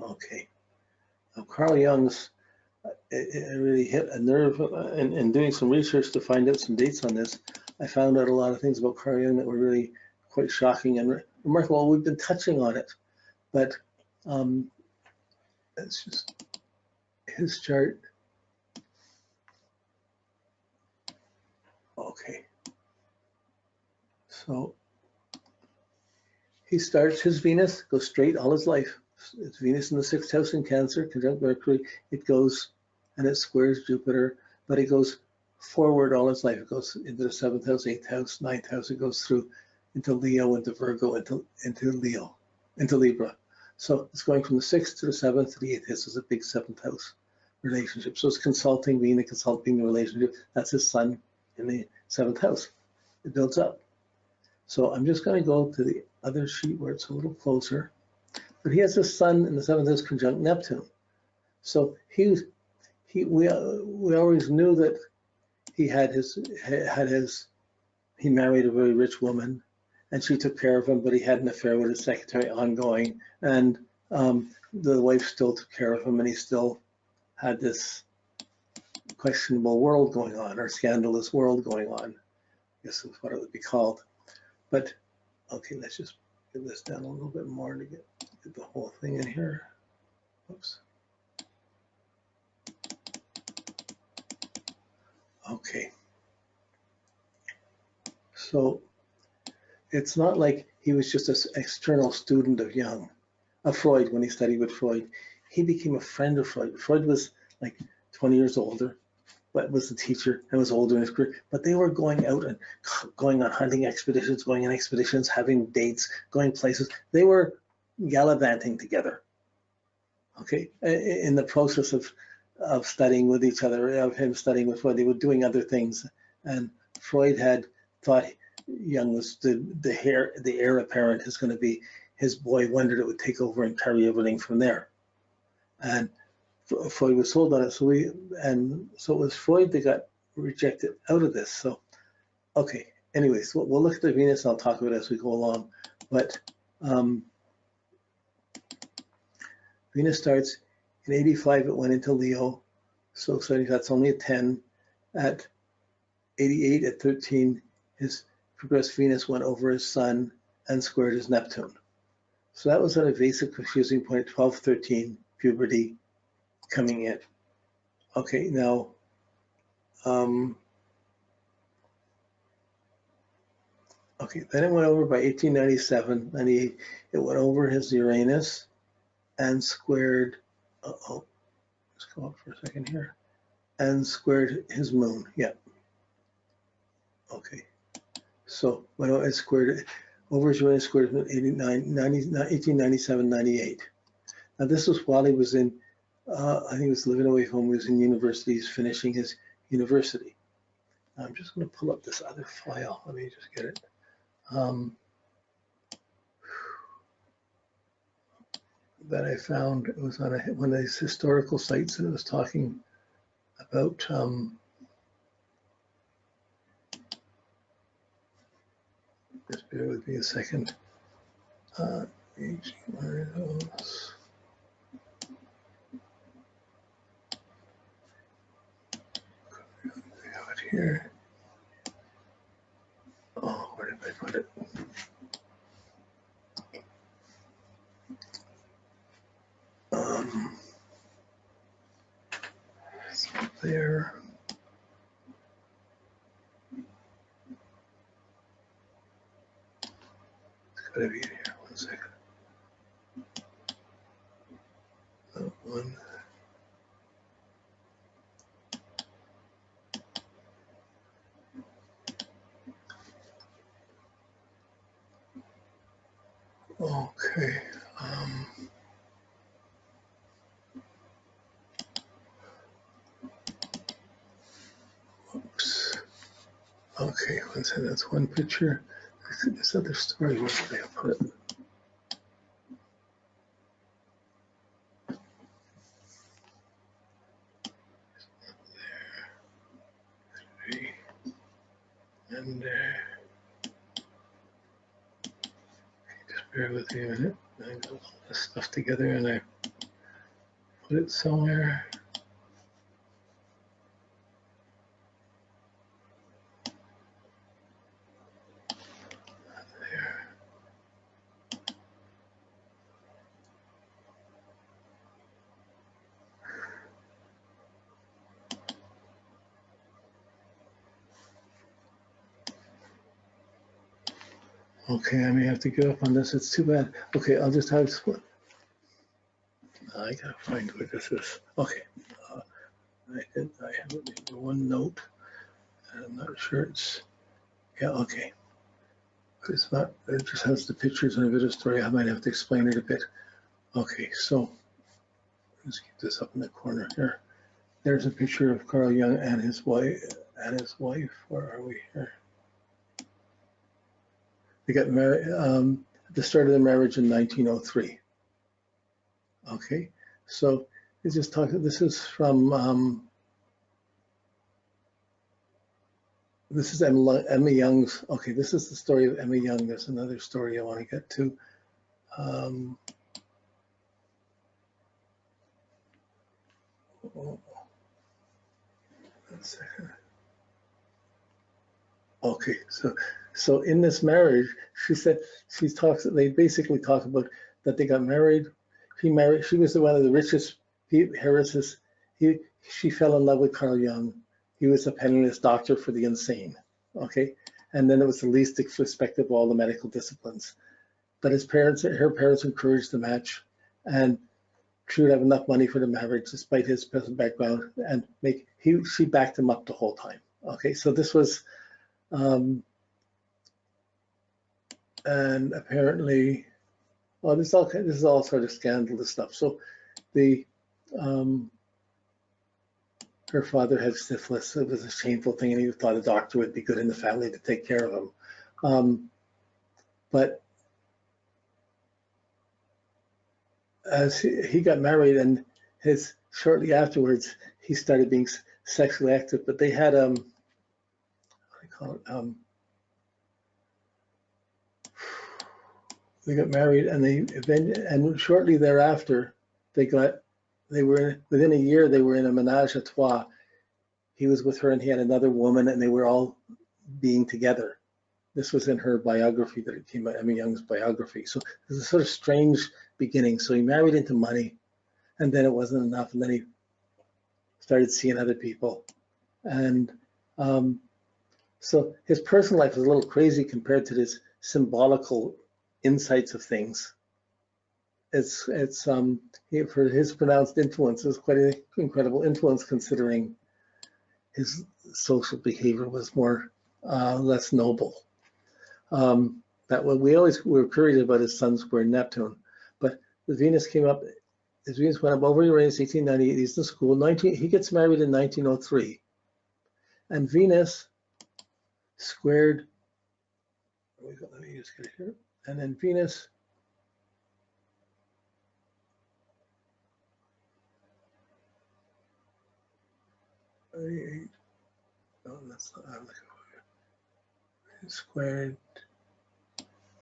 Okay. Now, Carl Jung's, it really hit a nerve in doing some research to find out some dates on this. I found out a lot of things about Carl Jung that were really quite shocking and remarkable. We've been touching on it, but it's just his chart. Okay. So he starts his Venus, goes straight all his life. It's Venus in the 6th house in Cancer, conjunct Mercury. It goes and it squares Jupiter, but it goes forward all its life. It goes into the 7th house, 8th house, 9th house. It goes through into Leo, into Virgo, into Leo, into Libra. So it's going from the 6th to the 7th to the 8th. This is a big 7th house relationship. So it's consulting the relationship. That's his sun in the 7th house. It builds up. So I'm just going to go to the other sheet where it's a little closer. But he has the sun in the 7th house conjunct Neptune. So we always knew that he married a very rich woman, and she took care of him, but he had an affair with his secretary ongoing, and the wife still took care of him, and he still had this questionable world going on, or scandalous world going on, I guess is what it would be called. But okay, let's just get this down a little bit more to get the whole thing in here. Oops. Okay. So it's not like he was just an external student of Freud when he studied with Freud. He became a friend of Freud. Freud was like 20 years older, but was a teacher and was older in his career. But they were going out and going on hunting expeditions, going on expeditions, having dates, going places. They were gallivanting together. Okay, in the process of studying with each other, of him studying with Freud, they were doing other things. And Freud had thought Jung was the heir apparent is going to be his boy, wondered it would take over and carry everything from there. And Freud was sold on it. So it was Freud that got rejected out of this. So, okay. Anyways, we'll look at the Venus and I'll talk about it as we go along. But Venus starts in 85, it went into Leo. So that's only a 10. At 88, at 13, his progressed Venus went over his sun and squared his Neptune. So that was at a basic confusing point, 12, 13, puberty coming in. Okay, now, okay, then it went over by 1897, 98, it went over his Uranus and squared, let's go up for a second here, and squared his moon, yeah. Okay, so when it squared over his Uranus, squared 1897, 98. Now this was while he was in, I think he was living away from home, he was in university, he's finishing his university. I'm just going to pull up this other file, let me just get it. That I found, it was on one of these historical sites, and it was talking about just bear with me a second. Where are those? We have it here. Oh, where did I put it? It's up there. It's gotta be in here. 1 second. That one. Okay. Oops. Okay, that's one picture. This other story, where did I put it? There. And just bear with me a minute. I got all this stuff together and I put it somewhere. There. Okay, I may have to give up on this. It's too bad. Okay, I'll just have. I gotta find where this is. Okay, I have one note. I'm not sure it's. Yeah, okay. It's not. It just has the pictures and a bit of story. I might have to explain it a bit. Okay, so let's keep this up in the corner here. There's a picture of Carl Jung and his wife. Where are we here? They got married at the start of their marriage in 1903. Okay, so it's just talking. This is from. This is Emma Young's. Okay, this is the story of Emma Young. There's another story I want to get to. Okay, so in this marriage, she said they basically talk about that they got married. She was one of the richest heiresses. She fell in love with Carl Jung. He was a penniless doctor for the insane. Okay, and then it was the least respected of all the medical disciplines. But her parents encouraged the match, and she would have enough money for the marriage despite his personal background, and she backed him up the whole time. Okay, so this was. And apparently, well, this is all sort of scandalous stuff. So, her father had syphilis. It was a shameful thing, and he thought a doctor would be good in the family to take care of him. But as he got married, and shortly afterwards, he started being sexually active. But they had what do you call it? They got married, and shortly thereafter, within a year they were in a menage a trois. He was with her, and he had another woman, and they were all being together. This was in her biography that it came out, Emma Young's biography. So it was a sort of strange beginning. So he married into money, and then it wasn't enough, and then he started seeing other people, and so his personal life was a little crazy compared to this symbolical insights of things. For his pronounced influence, it was quite an incredible influence considering his social behavior was less noble. That we were curious about his sun square Neptune, but the Venus came up. His Venus went up over Uranus 1898. He's in school. He gets married in 1903, and Venus squared. Let me just get it here. And then Venus. Oh, that's not what I'm looking for. Squared